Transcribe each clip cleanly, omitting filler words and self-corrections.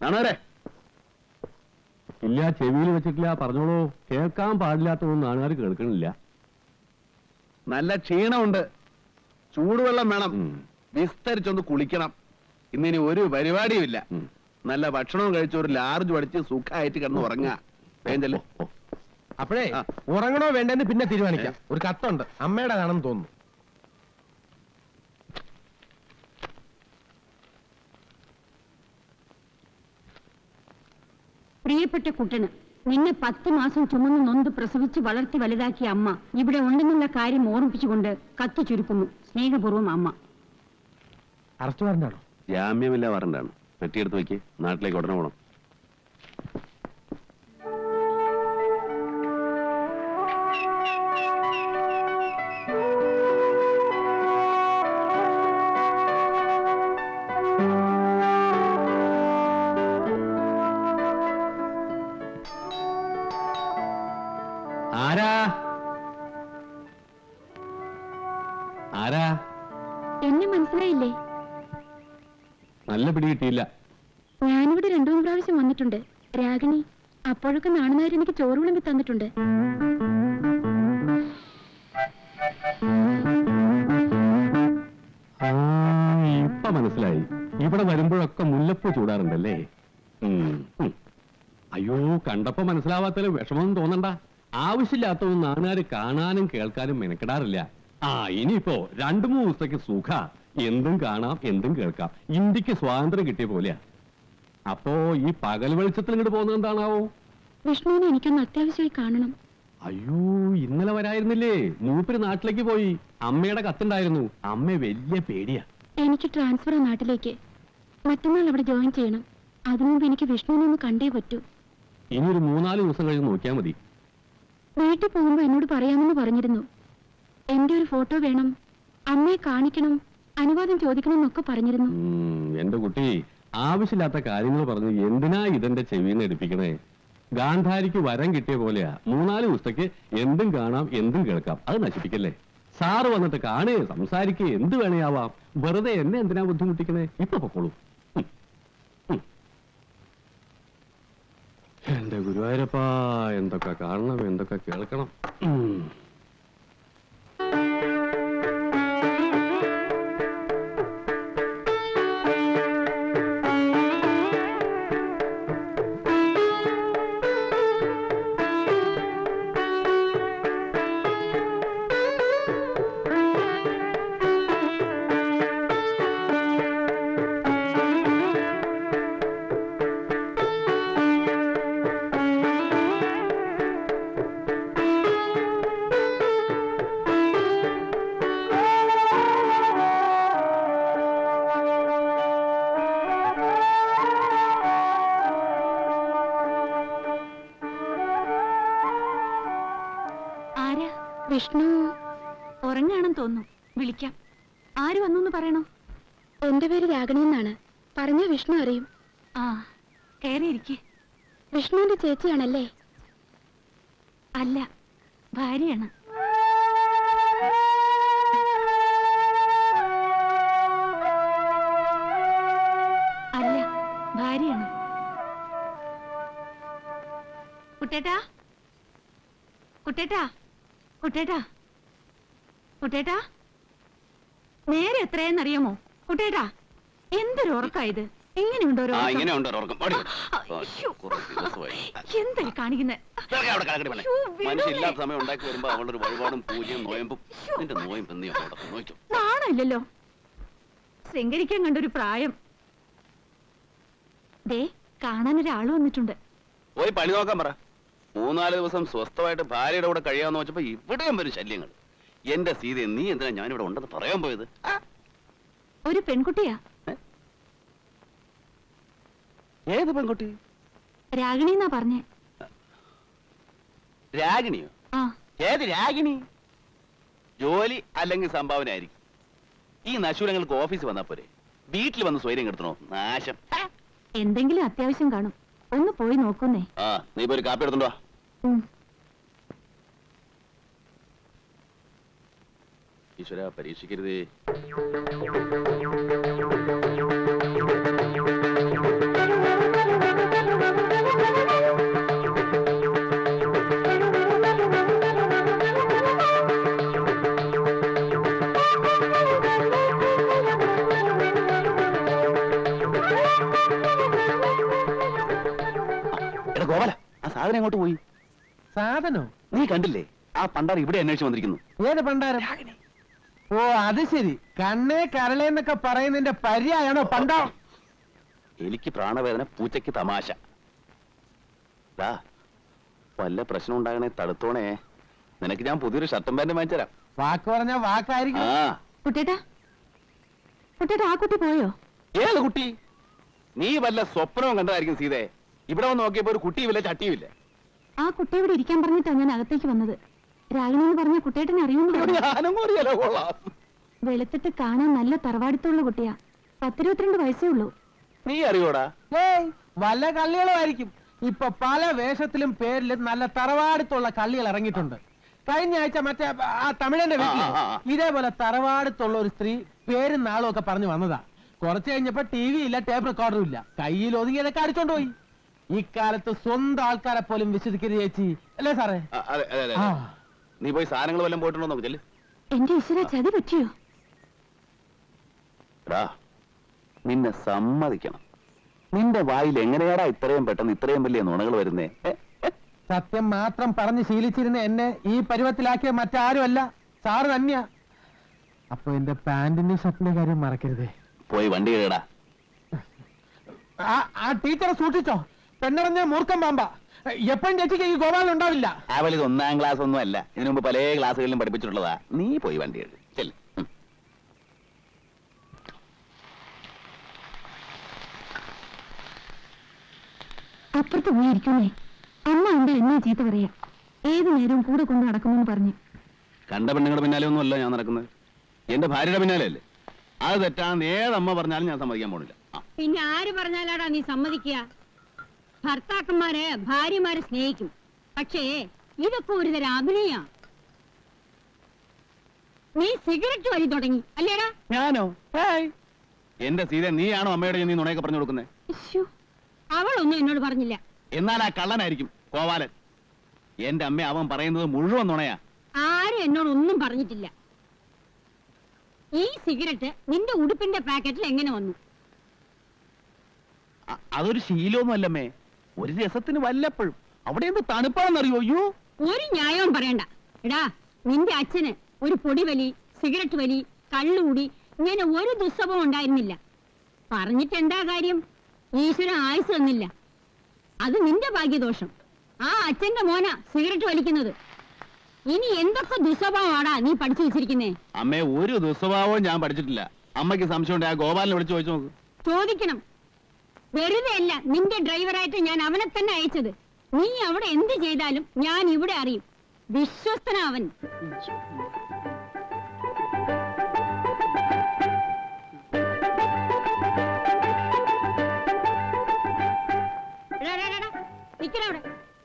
നാണാരെ ഇല്ല, ചെവിയിൽ വെച്ചിട്ടില്ല. പറഞ്ഞോളൂ. കേൾക്കാൻ പാടില്ലാത്തതൊന്നും നാണുകാർ കേൾക്കണില്ല. നല്ല ക്ഷീണമുണ്ട്, ചൂടുവെള്ളം വേണം, വിസ്തരിച്ചൊന്ന് കുളിക്കണം. ഇന്നിനി ഒരു പരിപാടിയുമില്ല. നല്ല ഭക്ഷണവും കഴിച്ച് ഒരു ലാർജ് പഠിച്ച് സുഖമായിട്ട് കിടന്ന് ഉറങ്ങാ. വേണ്ടല്ലേ? അപ്പോഴേ ഉറങ്ങണോ വേണ്ടെന്ന് പിന്നെ തീരുമാനിക്കാം. ഒരു കത്തുണ്ട്, അമ്മയുടെ കാണുന്നു തോന്നുന്നു. പ്രിയപ്പെട്ട കുട്ടന്, നിന്നെ 10 മാസം ചുമന്ന് നൊന്ത് പ്രസവിച്ച് വളർത്തി വലുതാക്കിയ അമ്മ ഇവിടെ ഉണ്ടെന്നുള്ള കാര്യം ഓർമ്മിപ്പിച്ചുകൊണ്ട് കത്ത് ചുരുക്കുന്നു. സ്നേഹപൂർവ്വം അമ്മ. അറസ്റ്റ് വാറന്റാണോ? ജാമ്യമില്ല വാറന്റാണ്. പെട്ടിയെടുത്ത് വയ്ക്ക്, നാട്ടിലേക്ക് ഉടനെ പോകണം. ആരാ ആരാ? എന്നെ മനസ്സിലായില്ലേ? നല്ല പിടി കിട്ടിയില്ല. ഞാനിവിടെ 2-3 പ്രാവശ്യം വന്നിട്ടുണ്ട്. രാഗിണി. അപ്പോഴൊക്കെ നാണുനായർ എനിക്ക് ചോറ് വിളമ്പി തന്നിട്ടുണ്ട്. ഇപ്പൊ മനസ്സിലായി. ഇവിടെ വരുമ്പോഴൊക്കെ മുല്ലപ്പൂ ചൂടാറുണ്ടല്ലേ? അയ്യോ, കണ്ടപ്പോ മനസ്സിലാവാത്തതിൽ വിഷമമൊന്നും തോന്നണ്ട. ആവശ്യമില്ലാത്തതൊന്നും നാണുകാര് കാണാനും കേൾക്കാനും മെനക്കെടാറില്ല. ഇനിയിപ്പോ 2-3 ദിവസത്തേക്ക് സുഖ. എന്തും കാണാം, എന്തും കേൾക്കാം. ഇന്ത്യക്ക് സ്വാതന്ത്ര്യം കിട്ടിയ പോലെയാ. അപ്പോ ഈ പകൽ വെളിച്ചത്തിൽ ഇങ്ങോട്ട് പോകുന്നത് എന്താണാവോ? വിഷ്ണുവിനെ എനിക്കൊന്ന് അത്യാവശ്യമായി കാണണം. അയ്യോ, ഇന്നലെ വരായിരുന്നില്ലേ? മൂപ്പര് നാട്ടിലേക്ക് പോയി. അമ്മയുടെ കത്തുണ്ടായിരുന്നു. അമ്മ വലിയ പേടിയാ. എനിക്ക് ട്രാൻസ്ഫർ നാട്ടിലേക്ക്. മറ്റന്നാൾ അവിടെ ജോയിൻ ചെയ്യണം. അതിനു മുമ്പ് എനിക്ക് വിഷ്ണുവിനെ ഒന്ന് കണ്ടേ പറ്റൂ. ഇനി ഒരു 3-4 ദിവസം കഴിഞ്ഞ് നോക്കിയാൽ മതി. വീട്ടിൽ പോകുമ്പോ എന്നോട് പറയാമെന്ന് പറഞ്ഞിരുന്നു. എന്റെ ഒരു ഫോട്ടോ വേണം, അമ്മയെ കാണിക്കണം, അനുവാദം ചോദിക്കണം എന്നൊക്കെ പറഞ്ഞിരുന്നു. എന്റെ കുട്ടി, ആവശ്യമില്ലാത്ത കാര്യങ്ങൾ പറഞ്ഞ് എന്തിനാ ഇതെന്റെ ചെവിന്ന് എടുപ്പിക്കണേ? ഗാന്ധാരിക്ക് വരം കിട്ടിയ പോലെയാ. 3-4 ദിവസത്തേക്ക് എന്തും കാണാം, എന്തും കേൾക്കാം. അത് നശിപ്പിക്കല്ലേ. സാറ് വന്നിട്ട് കാണേ, സംസാരിക്കേ, എന്ത് വേണേയാവാം. വെറുതെ എന്നെ എന്തിനാ ബുദ്ധിമുട്ടിക്കണേ? ഇപ്പൊ പൊക്കോളൂ. എന്റെ ഗുരുവായൂരപ്പാ, എന്തൊക്കെ കാണണം, എന്തൊക്കെ കേൾക്കണം. വിഷ്ണു ഉറങ്ങാണെന്ന് തോന്നുന്നു. വിളിക്കാം. ആര് വന്നു പറയണോ? എന്റെ പേര് രാഗിണി എന്നാണ്. പറഞ്ഞ വിഷ്ണു അറിയും. കയറിയിരിക്കെ. വിഷ്ണുവിന്റെ ചേച്ചിയാണല്ലേ? അല്ല, ഭാര്യയാണ്. അല്ല, ഭാര്യയാണ്. കുട്ടേട്ടാ, കുട്ടേട്ടാ, കുട്ടേട്ടാ, കുട്ടേട്ടാ, നേരെ എത്രയെന്നറിയാമോ? കുട്ടേട്ടാ, എന്തൊരു ഉറക്കായത്? എങ്ങനെയുണ്ടോ? എന്തായി കാണിക്കുന്നേ? നാണമില്ലല്ലോ. ശൃംഗരിക്കാൻ കണ്ടൊരു പ്രായം. ദേ, കാണാനൊരാള് വന്നിട്ടുണ്ട്. പോയി പണി നോക്കാൻ പറ. 3-4 ദിവസം സ്വസ്ഥമായിട്ട് ഭാര്യയുടെ കൂടെ കഴിയാന്ന് വെച്ചപ്പോ ഇവിടെയും വരും ശല്യങ്ങൾ. എന്റെ സീത, നീ എന്തിനാ ഞാനിവിടെ ഉണ്ടെന്ന് പറയാൻ പോയത്? ഒരു പെൺകുട്ടിയാ. ഏത് പെൺകുട്ടി? രാഗിണി എന്നാ പറഞ്ഞേ. രാഗിണിയോ? ഏത് രാഗിണി? ജോലി അല്ലെങ്കിൽ സംഭാവന ആയിരിക്കും. ഈ നശൂരങ്ങൾക്ക് ഓഫീസ് വന്നാ പോരെ, വീട്ടിൽ വന്ന് സ്വൈര്യം കെടുത്തണോ? നാശം. എന്തെങ്കിലും അത്യാവശ്യം കാണും. ഒന്ന് പോയി നോക്കുന്നേ. നീ ഇപ്പൊ ഒരു കാപ്പി എടുത്തുണ്ടോ? ഈശ്വര, പരീക്ഷിക്കരുതേ. എടാ ഗോപാല, ആ സാധനം എങ്ങോട്ട് പോയി? സാധനോ? നീ കണ്ടില്ലേ? ആ പണ്ടാർ ഇവിടെ അന്വേഷിച്ച് വന്നിരിക്കുന്നു. ഏത് പണ്ടാരം? ഓ അത് ശരി, കണ്ണേ കരളേന്നൊക്കെ പറയുന്നതിന്റെ പര്യായാണോ പണ്ടാ? എനിക്ക് പ്രാണവേദന, പൂച്ചയ്ക്ക് തമാശ. ദാ, വല്ല പ്രശ്നം ഉണ്ടാകണേ തടുത്തോണേ. നിനക്ക് ഞാൻ പുതിയൊരു ഷർട്ടും പാന്റും വാങ്ങിച്ചു തരാം. വാക്ക് പറഞ്ഞ വാക്കായിരിക്കും. ആ, കുട്ടേട്ടാ, കുട്ടേട്ടാ, ആ കുട്ടി പോയോ? ഏത് കുട്ടി? നീ വല്ല സ്വപ്നവും കണ്ടതായിരിക്കും സീതേ. ഇവിടെ വന്ന് നോക്കിയപ്പോ ഒരു കുട്ടിയുമില്ല, ചട്ടിയുമില്ല. ആ കുട്ടി ഇവിടെ ഇരിക്കാൻ പറഞ്ഞിട്ടാ ഞാൻ അകത്തേക്ക് വന്നത്. രാഗിണി എന്ന് പറഞ്ഞ കുട്ടേട്ടനെ അറിയുന്നു. ഞാനും അറിയാലോ. കൊള്ളാം. വെളുത്തിട്ട് കാണാൻ നല്ല തറവാടിത്തുള്ള കുട്ടിയാ. 10-22 വയസ്സേ ഉള്ളൂ. നീ അറിയോടാ? ഏയ് വല്ല കള്ളികളും ആയിരിക്കും. ഇപ്പൊ പല വേഷത്തിലും പേരിലും നല്ല തറവാടുത്തുള്ള കള്ളികൾ ഇറങ്ങിയിട്ടുണ്ട്. കഴിഞ്ഞ ആഴ്ച മറ്റേ ആ തമിഴന്റെ വീട്ടില് ഇതേപോലെ തറവാടുത്തുള്ള ഒരു സ്ത്രീ പേരും നാളും ഒക്കെ പറഞ്ഞു വന്നതാ. കുറച്ച് കഴിഞ്ഞപ്പോ ടി വി ഇല്ല, ടേപ്പ് റെക്കോർഡറും ഇല്ല. കയ്യിൽ ഒതുങ്ങിയതൊക്കെ അടിച്ചോണ്ട് പോയി. ഇക്കാലത്ത് സ്വന്തം ആൾക്കാരെ പോലും വിശ്വസിക്കരുത് ചേച്ചി, അല്ലേ സാറേ? അതെ അതെ അതെ. ആ. നീ പോയി സാധനങ്ങൾ വല്ലതും പോയിട്ടുണ്ടോ നോക്ക്. ചെല്ല്. എന്റെ ഈശ്വര, ചതി പറ്റിയോ? എടാ, നിന്നെ സമ്മതിക്കണം. നിന്റെ വായിൽ എങ്ങനെയാടാ ഇത്രയും പെട്ടെന്ന് ഇത്രയും വലിയ നുണകൾ വരുന്നേ? സത്യം മാത്രം പറഞ്ഞ് ശീലിച്ചിരുന്ന എന്നെ ഈ പരുവത്തിലാക്കിയ മറ്റാരുമല്ല, സാറ് തന്നെയാ. അപ്പൊ എന്റെ പാന്റിന്റെ ഷർട്ടിന്റെ കാര്യം മറക്കരുതേ. പോയി വണ്ടി കേടാ. ആ ടീച്ചറെ സൂക്ഷിച്ചോ, പെണ്ണിറഞ്ഞ മൂർഖം പാമ്പ. എപ്പോഴും ചേച്ചിക്ക് ഈ ഗോപാലൻ ഉണ്ടാവില്ല. അവൾ ഇത് 1-ാം ക്ലാസ് ഒന്നും അല്ല, ഇതിനു മുമ്പ് പല ക്ലാസ്സുകളിലും പഠിപ്പിച്ചിട്ടുള്ളതാ. നീ പോയി വണ്ടി കേട്. ചെല്ല്. അപ്പുറത്ത് പോയിരിക്കുന്നേ. അമ്മ എന്താ എന്നെ ചീത്ത പറയാ? ഏതു നേരവും കൂടെ കൊണ്ട് നടക്കുമെന്ന് പറഞ്ഞു. കണ്ട പെണ്ണുങ്ങളുടെ പിന്നാലെ ഒന്നും അല്ല ഞാൻ നടക്കുന്നത്, എന്റെ ഭാര്യയുടെ പിന്നാലെ അല്ലേ. അത് തെറ്റാണെന്ന് ഏതമ്മ പറഞ്ഞാലും ഞാൻ സമ്മതിക്കാൻ പോണില്ല. പിന്നെ ആര് പറഞ്ഞാലാടാ നീ സമ്മതിക്കുക? ഭർത്താക്കന്മാര് ഭാര്യമാരെ സ്നേഹിക്കും, പക്ഷേ ഇതൊക്കെ ഒരു തരം അഭിനയ. നീ സിഗരറ്റ് വലി തുടങ്ങി അല്ലേടാ? ഞാനോ? എന്റെ സീത, നീയാണോ അമ്മയുടെ നീ നുണയൊക്കെ പറഞ്ഞു കൊടുക്കുന്നത്? അവളൊന്നും എന്നോട് പറഞ്ഞില്ല. എന്നാൽ ആ കള്ളനായിരിക്കും കോവാലൻ. എന്റെ അമ്മ അവൻ പറയുന്നത് മുഴുവൻ നുണയാ. ആരും എന്നോടൊന്നും പറഞ്ഞിട്ടില്ല. ഈ സിഗരറ്റ് നിന്റെ ഉടുപ്പിന്റെ പാക്കറ്റിൽ എങ്ങനെ വന്നു? അതൊരു ശീലമൊന്നും അല്ലമ്മേ, ഒരു രസത്തിന് വല്ലപ്പോഴും. അവിടെ എന്ത് തണുപ്പാണെന്നറിയോ? അയ്യോ, ഒരു ന്യായവും പറയണ്ട. എടാ, നിന്റെ അച്ഛന് ഒരു പൊടിവലി, സിഗരറ്റ് വലി, കള്ളുകൂടി ഇങ്ങനെ ഒരു ദുസ്സവം ഉണ്ടായിരുന്നില്ല. പറഞ്ഞിട്ട് എന്താ കാര്യം? ഈശ്വരൻ ആയുസ് തന്നില്ല. അത് നിന്റെ ഭാഗ്യദോഷം. ആ അച്ഛന്റെ മോനാ സിഗരറ്റ് വലിക്കുന്നത്. ഇനി എന്തൊക്കെ ദുസ്വഭാവമാടാ നീ പഠിച്ചു വെച്ചിരിക്കുന്നേ? അമ്മേ, ഒരു ദുസ്വഭാവവും ഞാൻ പഠിച്ചിട്ടില്ല. അമ്മയ്ക്ക് സംശയമുണ്ട്, ആ ഗോപാലിനെ വിളിച്ച് ചോദിച്ചു നോക്ക്. ചോദിക്കണം. വെറുതെ അല്ല നിന്റെ ഡ്രൈവറായിട്ട് ഞാൻ അവനെ തന്നെ അയച്ചത്. നീ അവിടെ എന്ത് ചെയ്താലും ഞാൻ ഇവിടെ അറിയും. വിശ്വസ്തനാവൻ. നിക്കടവിടെ.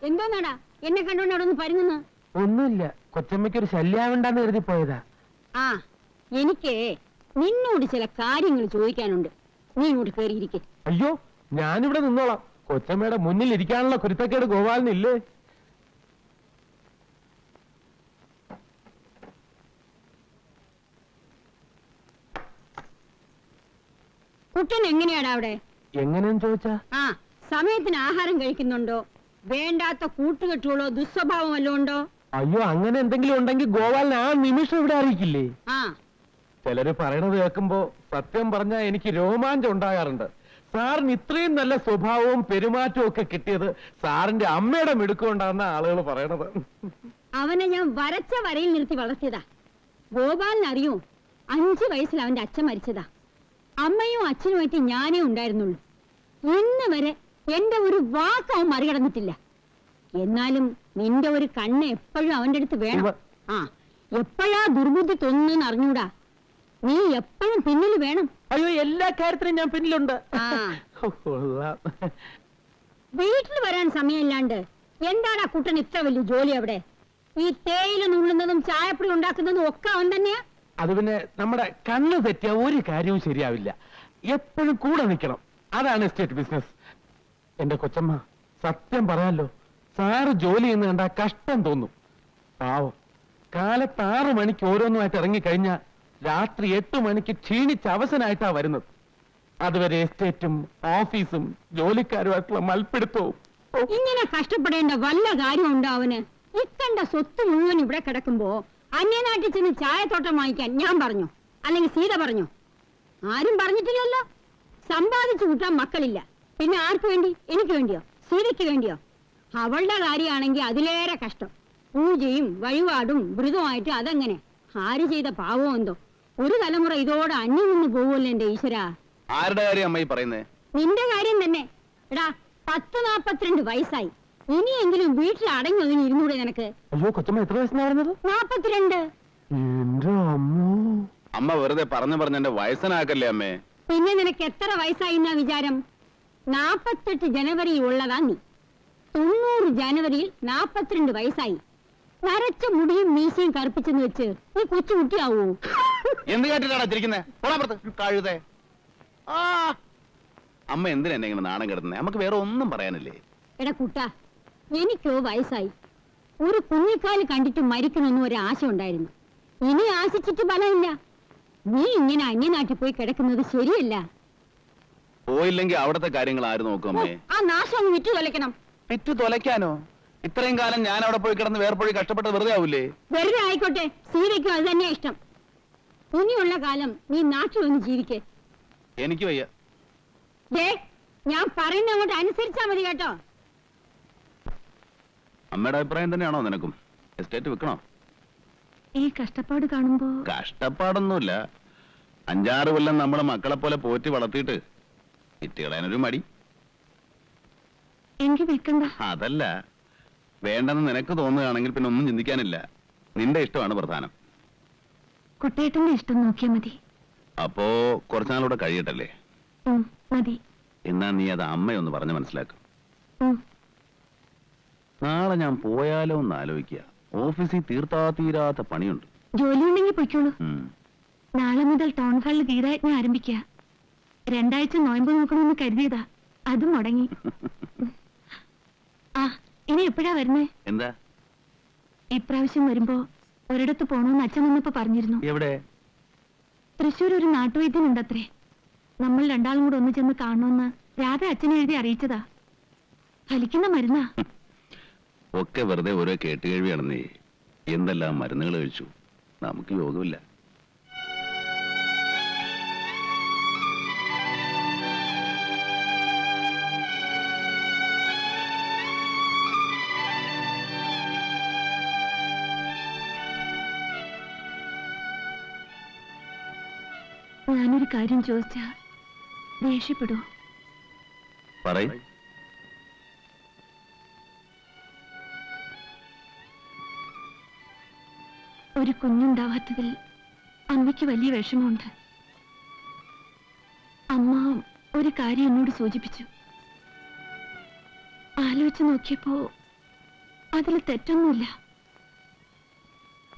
എന്തോന്നാടാ എന്നെ കണ്ടോണ്ട് അവിടെ ഒന്ന് പരുങ്ങുന്നു? ഒന്നുമില്ല, കൊച്ചമ്മയ്ക്കൊരു ശല്യാവണ്ടെന്ന് കരുതി പോയതാ. ആ, എനിക്ക് നിന്നോട് ചില കാര്യങ്ങൾ ചോദിക്കാനുണ്ട്. നീ ഇങ്ങോട്ട് കയറിയിരിക്കെ. അയ്യോ, ഞാനിവിടെ നിന്നോളാം. കൊച്ചമ്മയുടെ മുന്നിൽ ഇരിക്കാനുള്ള കുരുത്തക്കേട് ഗോപാലിനില്ലേ? കുട്ടൻ എങ്ങനെയാടാ അവിടെ? എങ്ങനെയെന്ന് ചോദിച്ചാ? ആ, സമയത്തിന് ആഹാരം കഴിക്കുന്നുണ്ടോ? വേണ്ടാത്ത കൂട്ടുകെട്ടുകളോ ദുസ്വഭാവം വല്ലതും ഉണ്ടോ? അയ്യോ, അങ്ങനെ എന്തെങ്കിലും ഉണ്ടെങ്കിൽ ഗോപാലിനെ ആ നിമിഷം ഇവിടെ അറിയിക്കില്ലേ? ആ, ചിലര് പറയണത് കേൾക്കുമ്പോ സത്യം പറഞ്ഞാൽ എനിക്ക് രോമാഞ്ചം ഉണ്ടാകാറുണ്ട്. സാറിന് ഇത്രയും നല്ല സ്വഭാവവും പെരുമാറ്റവും ഒക്കെ കിട്ടിയത് സാറിന്റെ അമ്മയുടെ മിടുക്കൊണ്ടാണെന്ന ആളുകൾ പറയണത്. അവനെ ഞാൻ വരച്ച വരയിൽ നിർത്തി വളർത്തിയതാ. ഗോപാലിനറിയോ, 5 വയസ്സിൽ അവന്റെ അച്ഛൻ മരിച്ചതാ. അമ്മയും അച്ഛനുമായിട്ട് ഞാനേ ഉണ്ടായിരുന്നുള്ളൂ. ഇന്ന് വരെ എന്റെ ഒരു വാക്ക് അവൻ മറികടന്നിട്ടില്ല. എന്നാലും നിന്റെ ഒരു കണ്ണ് എപ്പോഴും അവന്റെ അടുത്ത് വേണം. ആ, എപ്പോഴാ ദുർബുദ്ധി തോന്നുന്നെന്ന് അറിഞ്ഞൂടാ. നീ എപ്പോഴും പിന്നിൽ വേണം. അയ്യോ, എല്ലാ കാര്യത്തിനും ഞാൻ പിന്നിലുണ്ട്. ആ, കൊള്ളാം. വീട്ടിൽ വരാൻ സമയമില്ലാണ്ട് എന്താണ് ആ കുട്ടൻ ഇത്ര വലിയ ജോലി അവിടെ? ഈ തേയില നുള്ളുന്നതും ചായപ്പൊടി ഉണ്ടാക്കുന്നതും ഒക്കെ അവൻ തന്നെയാ. അത് പിന്നെ നമ്മുടെ കണ്ണ് തെറ്റിയ ഒരു കാര്യവും ശരിയാവില്ല. എപ്പോഴും കൂടെ നിൽക്കണം. അതാണ് എസ്റ്റേറ്റ് ബിസിനസ്. എന്റെ കൊച്ചമ്മ, സത്യം പറയാലോ, സാറ് ജോലി ചെയ്യുന്ന കണ്ടാ കഷ്ടം തോന്നും. പാവം, കാലത്ത് 6 മണിക്ക് ഓരോന്നുമായിട്ട് ഇറങ്ങിക്കഴിഞ്ഞാൽ രാത്രി 8 മണിക്ക് ക്ഷീണിച്ച് അവസനായിട്ടാ വരുന്നത്. അതുവരെ എസ്റ്റേറ്റും ഓഫീസും ജോലിക്കാരുമായിട്ടുള്ള മൽപ്പിടുത്തവും. ഓ, ഇങ്ങനെ കഷ്ടപ്പെടേണ്ട വല്ല കാര്യമുണ്ടോ അവന്? ഇക്കണ്ട സ്വത്ത് മുഴുവൻ ഇവിടെ കിടക്കുമ്പോ അന്യനാട്ടിൽ ചെന്ന് ചായത്തോട്ടം വാങ്ങിക്കാൻ ഞാൻ പറഞ്ഞു, അല്ലെങ്കിൽ സീത പറഞ്ഞു? ആരും പറഞ്ഞിട്ടില്ലല്ലോ. സമ്പാദിച്ചു കൂട്ടാൻ മക്കളില്ല, പിന്നെ ആർക്ക് വേണ്ടി? എനിക്ക് വേണ്ടിയോ? സീതയ്ക്ക് വേണ്ടിയോ? അവളുടെ കാര്യമാണെങ്കിൽ അതിലേറെ കഷ്ടം. പൂജയും വഴിപാടും വ്രതമായിട്ട് അതെങ്ങനെ? ആര് ചെയ്ത പാവം എന്തോ. ഒരു തലമുറ ഇതോടെ അന്യം നിന്ന് പോകുമല്ലോ എന്റെ ഈശ്വര. ആരുടെ കാര്യം അമ്മ ഈ പറയുന്നേ? നിന്റെ കാര്യം തന്നെ. എടാ, 10-42 വയസ്സായി. ഇനിയെങ്കിലും വീട്ടിൽ അടങ്ങി ഒതുങ്ങി ഇരുന്നൂടെ നിനക്ക്? അയ്യോ കൊച്ചമ്മ എത്ര വയസ്സെന്നാ പറഞ്ഞത്? 42. എന്റെ അമ്മോ. അമ്മ വെറുതെ പറഞ്ഞ് എന്റെ വയസ്സനാക്കല്ലേ അമ്മേ. പിന്നെ നിനക്ക് എത്ര വയസ്സായി എന്നാ വിചാരം? 48 ജനുവരിയിൽ ഉള്ളതാ നീ. 90 ജനുവരിയിൽ 42 വയസ്സായി. നരച്ച മുടിയും മീശയും കറുപ്പിച്ചെന്ന് വെച്ച് നീ കൊച്ചു കുട്ടിയാവൂ? എന്ത് കേട്ടിട്ടാണ് ചിരിക്കുന്നേ? കഴുതേ. ആ അമ്മ എന്തിനാ എന്നെ ഇങ്ങനെ നാണം കിടത്തുന്നേ? നമുക്ക് വേറെ ഒന്നും പറയാനില്ലേ? എടാ കുട്ടാ, എനിക്കോ വയസ്സായി. ഒരു കുഞ്ഞിക്കാല് കണ്ടിട്ട് മരിക്കണമെന്നും ഒരു ആശ ഉണ്ടായിരുന്നു. ഇനി ആശിച്ചിട്ട് ഫലമില്ല. നീ ഇങ്ങനെ അന്യനാട്ടിൽ പോയി കിടക്കുന്നത് ശരിയല്ല. പോയില്ലെങ്കിൽ അവിടത്തെ കാര്യങ്ങൾ ആര് നോക്കും അമ്മേ? ആ നാശം അങ്ങ് വിറ്റു തൊലയ്ക്കണം. വിറ്റു തൊലയ്ക്കാനോ? ഇത്രയും കാലം ഞാൻ അവിടെ പോയി കിടന്ന് വേർപ്പൊഴി കഷ്ടപ്പെട്ട് വെറുതെ ആവൂലേ? വെറുതെ ആയിക്കോട്ടെ, സീതയ്ക്കും അത് തന്നെയാ ഇഷ്ടം. ഇനിയുള്ള കാലം നീ നാട്ടിൽ ഒന്ന് ജീവിക്കേ. എനിക്ക് വയ്യ. ദേ, ഞാൻ പറയുന്ന അങ്ങോട്ട് അനുസരിച്ചാ മതി കേട്ടോ. അമ്മയുടെ അഭിപ്രായം തന്നെയാണോ നിനക്കും? എസ്റ്റേറ്റ് വിൽക്കണോ? ഈ കഷ്ടപ്പാട് കാണുമ്പോ കഷ്ടപ്പാടൊന്നുമില്ല. 5-6 കൊല്ലം നമ്മളെ മക്കളെ പോലെ പോറ്റി വളർത്തിയിട്ട് ഇട്ടികളാനൊരു മടി. എനിക്ക് വിൽക്കണ്ട. അതല്ല, വേണ്ടെന്ന് നിനക്ക് തോന്നുകയാണെങ്കിൽ പിന്നെ ഒന്നും ചിന്തിക്കാനില്ല. നിന്റെ ഇഷ്ടമാണ് പ്രധാനം. കുട്ടേട്ടന്റെ ഇഷ്ടം നോക്കിയാ മതി. അപ്പോ കുറച്ചുനാളൂടെ കഴിയട്ടല്ലേ? മതി. എന്നാ നീ അത് അമ്മയൊന്ന് പറഞ്ഞ് മനസ്സിലാക്കും. നാളെ ഞാൻ പോയാലോ എന്ന് ആലോചിക്കുക. ഓഫീസിൽ തീരാത്ത പണിയുണ്ട്. ജോലി ഉണ്ടെങ്കിൽ പൊയ്ക്കോളൂ. ഉം. നാളെ മുതൽ ടൗൺ ഹാളിൽ ഗീതായജ്ഞ ആരംഭിക്കുക. 2 ആഴ്ച നോയമ്പ് നോക്കണമെന്ന് കരുതിയതാ, അതും മുടങ്ങി. ആ, ഇനി എപ്പോഴാ വരുന്നേ? എന്താ ഇപ്രാവശ്യം വരുമ്പോ ഒരിടത്ത് പോണോന്ന് അച്ഛൻ വന്നപ്പോ പറഞ്ഞിരുന്നു. എവിടെ? തൃശ്ശൂർ ഒരു നാട്ടുവൈദ്യനുണ്ടത്രേ. നമ്മൾ 2 ആളും കൂടെ ഒന്ന് ചെന്ന് കാണണമെന്ന് രാധ അച്ഛനെ എഴുതി അറിയിച്ചതാ. ഫലിക്കുന്ന മരുന്നാ. ഒക്കെ വെറുതെ ഓരോ കേട്ടുകേഴ്വിയാണെന്നേ. എന്തെല്ലാം മരുന്നുകൾ കഴിച്ചു. നമുക്ക് യോഗമില്ല. ഞാനൊരു കാര്യം ചോദിച്ചാ ദേഷ്യപ്പെടൂ? പറയ്. ഒരു കുഞ്ഞുണ്ടാവാത്തതിൽ അമ്മയ്ക്ക് വലിയ വിഷമമുണ്ട്. അമ്മ ഒരു കാര്യം എന്നോട് സൂചിപ്പിച്ചു. ആലോചിച്ച് നോക്കിയപ്പോ അതിൽ തെറ്റൊന്നുമില്ല.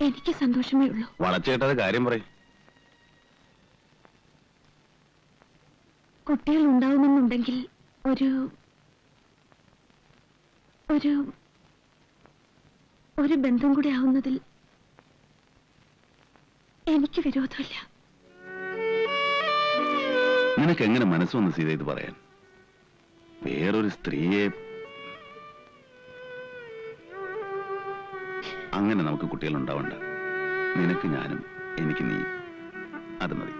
എനിക്ക് സന്തോഷമേ ഉള്ളൂ. വളച്ചേട്ടത് കാര്യം പറയ്. കുട്ടികൾ ഉണ്ടാവുമെന്നുണ്ടെങ്കിൽ ഒരു ഒരു ഒരു ബന്ധം കൂടി ആവുന്നതിൽ എനിക്ക് വിരോധമില്ല. നിനക്ക് എങ്ങനെ മനസ്സ് വന്ന് സീത ഇത് പറയാൻ? വേറൊരു സ്ത്രീയെ അങ്ങനെ നമുക്ക് കുട്ടികൾ ഉണ്ടാവണ്ട. നിനക്ക് ഞാനും, എനിക്ക് നീ. അത് മതി.